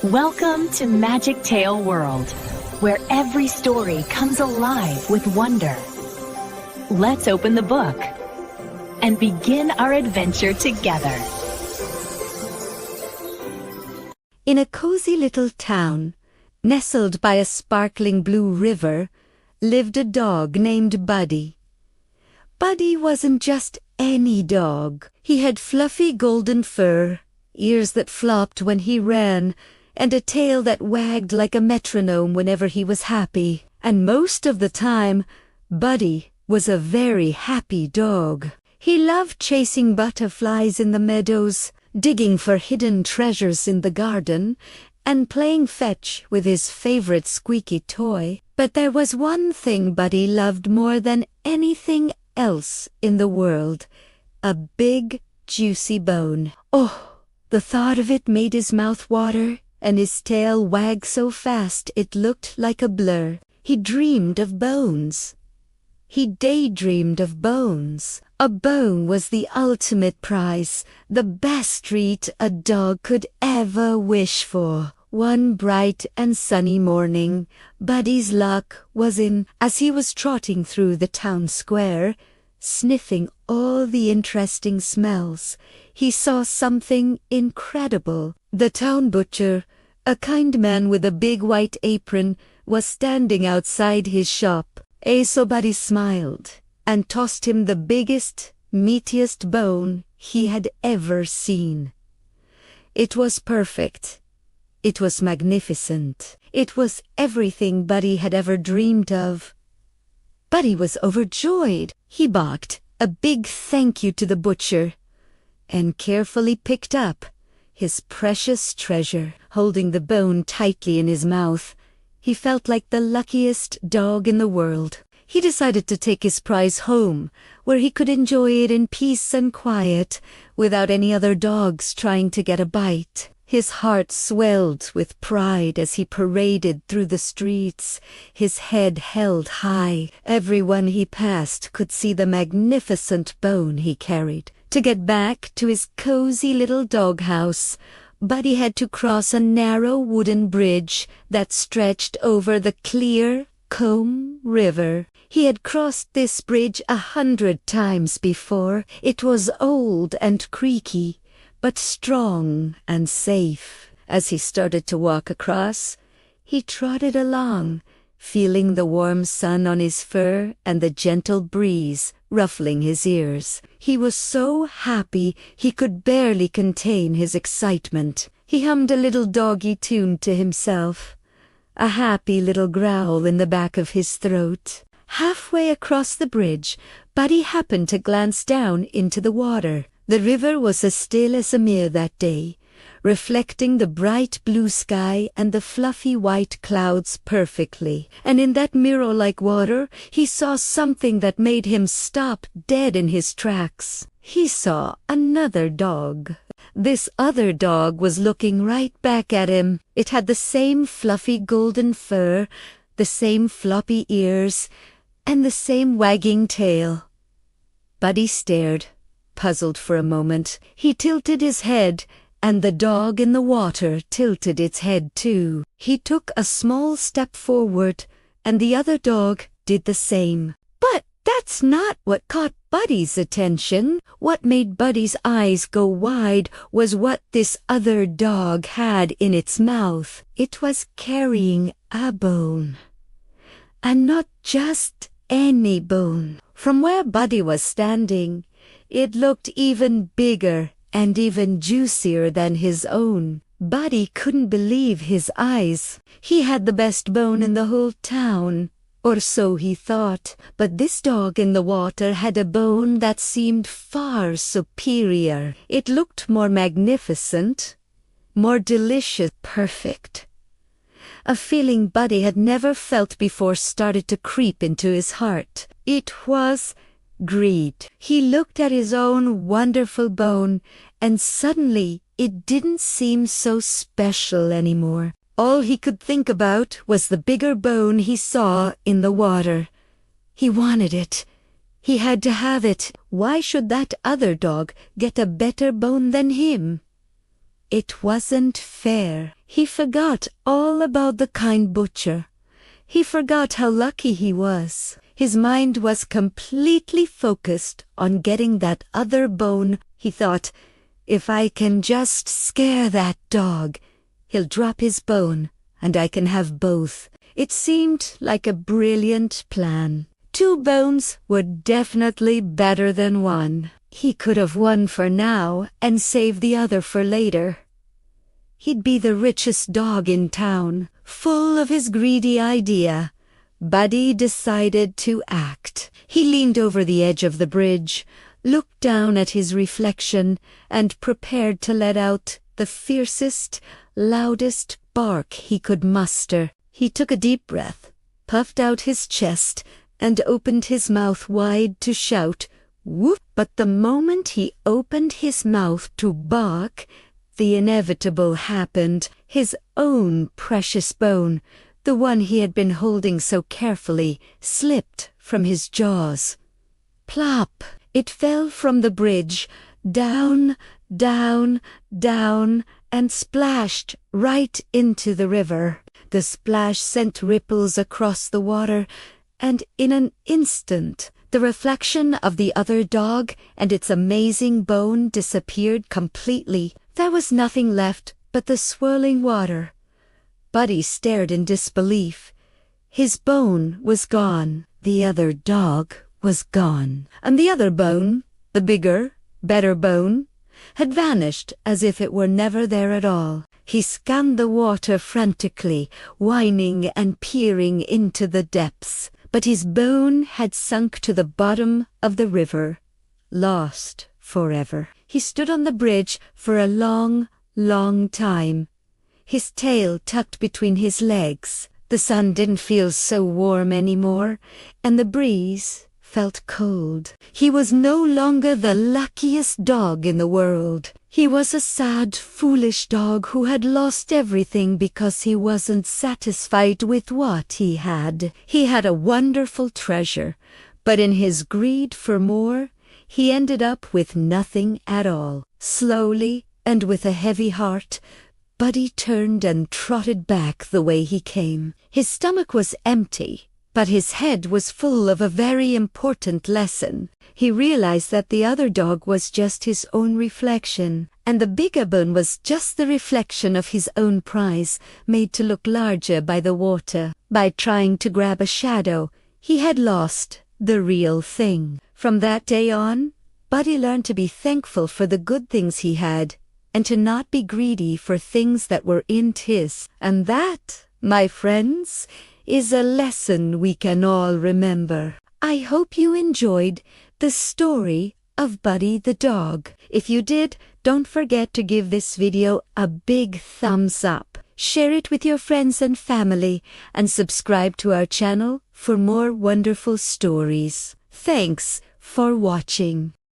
Welcome to Magic Tale World, where every story comes alive with wonder. Let's open the book and begin our adventure together. In a cozy little town, nestled by a sparkling blue river, lived a dog named Buddy. Buddy wasn't just any dog. He had fluffy golden fur, ears that flopped when he ran, and a tail that wagged like a metronome whenever he was happy. And most of the time, Buddy was a very happy dog. He loved chasing butterflies in the meadows, digging for hidden treasures in the garden, and playing fetch with his favorite squeaky toy. But there was one thing Buddy loved more than anything else in the world: a big, juicy bone. Oh, the thought of it made his mouth water, and his tail wag so fast it looked like a blur. He dreamed of bones. He daydreamed of bones. A bone was the ultimate prize, the best treat a dog could ever wish for. One bright and sunny morning, Buddy's luck was in. As he was trotting through the town square, sniffing all the interesting smells, he saw something incredible. The town butcher, a kind man with a big white apron, was standing outside his shop. So Buddy smiled and tossed him the biggest, meatiest bone he had ever seen. It was perfect. It was magnificent. It was everything Buddy had ever dreamed of. Buddy was overjoyed. He barked a big thank you to the butcher and carefully picked up his precious treasure. Holding the bone tightly in his mouth, he felt like the luckiest dog in the world. He decided to take his prize home, where he could enjoy it in peace and quiet, without any other dogs trying to get a bite. His heart swelled with pride as he paraded through the streets, his head held high. Everyone he passed could see the magnificent bone he carried. To get back to his cozy little doghouse, Buddy had to cross a narrow wooden bridge that stretched over the clear Comb River. He had crossed this bridge 100 times before. It was old and creaky, but strong and safe. As he started to walk across, he trotted along, feeling the warm sun on his fur and the gentle breeze ruffling his ears. He was so happy he could barely contain his excitement. He hummed a little doggy tune to himself, a happy little growl in the back of his throat. Halfway across the bridge, Buddy happened to glance down into the water. The river was as still as a mirror that day, reflecting the bright blue sky and the fluffy white clouds perfectly. And in that mirror-like water, he saw something that made him stop dead in his tracks. He saw another dog. This other dog was looking right back at him. It had the same fluffy golden fur, the same floppy ears, and the same wagging tail. Buddy stared, puzzled for a moment. He tilted his head, and the dog in the water tilted its head too. He took a small step forward, and the other dog did the same. But that's not what caught Buddy's attention. What made Buddy's eyes go wide was what this other dog had in its mouth. It was carrying a bone. And not just any bone. From where Buddy was standing, it looked even bigger and even juicier than his own. Buddy couldn't believe his eyes. He had the best bone in the whole town, or so he thought. But this dog in the water had a bone that seemed far superior. It looked more magnificent, more delicious, perfect. A feeling Buddy had never felt before started to creep into his heart. It was greed. He looked at his own wonderful bone, and suddenly it didn't seem so special anymore. All he could think about was the bigger bone he saw in the water. He wanted it. He had to have it. Why should that other dog get a better bone than him? It wasn't fair. He forgot all about the kind butcher. He forgot how lucky he was. His mind was completely focused on getting that other bone. He thought, if I can just scare that dog, he'll drop his bone, and I can have both. It seemed like a brilliant plan. 2 bones were definitely better than 1. He could have one for now and save the other for later. He'd be the richest dog in town. Full of his greedy idea, Buddy decided to act. He leaned over the edge of the bridge, looked down at his reflection, and prepared to let out the fiercest, loudest bark he could muster. He took a deep breath, puffed out his chest, and opened his mouth wide to shout, "Whoop!" But the moment he opened his mouth to bark, the inevitable happened. His own precious bone, the one he had been holding so carefully, slipped from his jaws. Plop! It fell from the bridge, down, down, down, and splashed right into the river. The splash sent ripples across the water, and in an instant, the reflection of the other dog and its amazing bone disappeared completely. There was nothing left but the swirling water. Buddy stared in disbelief. His bone was gone. The other dog was gone. And the other bone, the bigger, better bone, had vanished as if it were never there at all. He scanned the water frantically, whining and peering into the depths. But his bone had sunk to the bottom of the river, lost forever. He stood on the bridge for a long, long time, his tail tucked between his legs. The sun didn't feel so warm anymore, and the breeze felt cold. He was no longer the luckiest dog in the world. He was a sad, foolish dog who had lost everything because he wasn't satisfied with what he had. He had a wonderful treasure, but in his greed for more, he ended up with nothing at all. Slowly, and with a heavy heart, Buddy turned and trotted back the way he came. His stomach was empty, but his head was full of a very important lesson. He realized that the other dog was just his own reflection, and the bigger bone was just the reflection of his own prize, made to look larger by the water. By trying to grab a shadow, he had lost the real thing. From that day on, Buddy learned to be thankful for the good things he had, and to not be greedy for things that weren't his. And that, my friends, is a lesson we can all remember. I hope you enjoyed the story of Buddy the dog. If you did, don't forget to give this video a big thumbs up. Share it with your friends and family, and subscribe to our channel for more wonderful stories. Thanks for watching.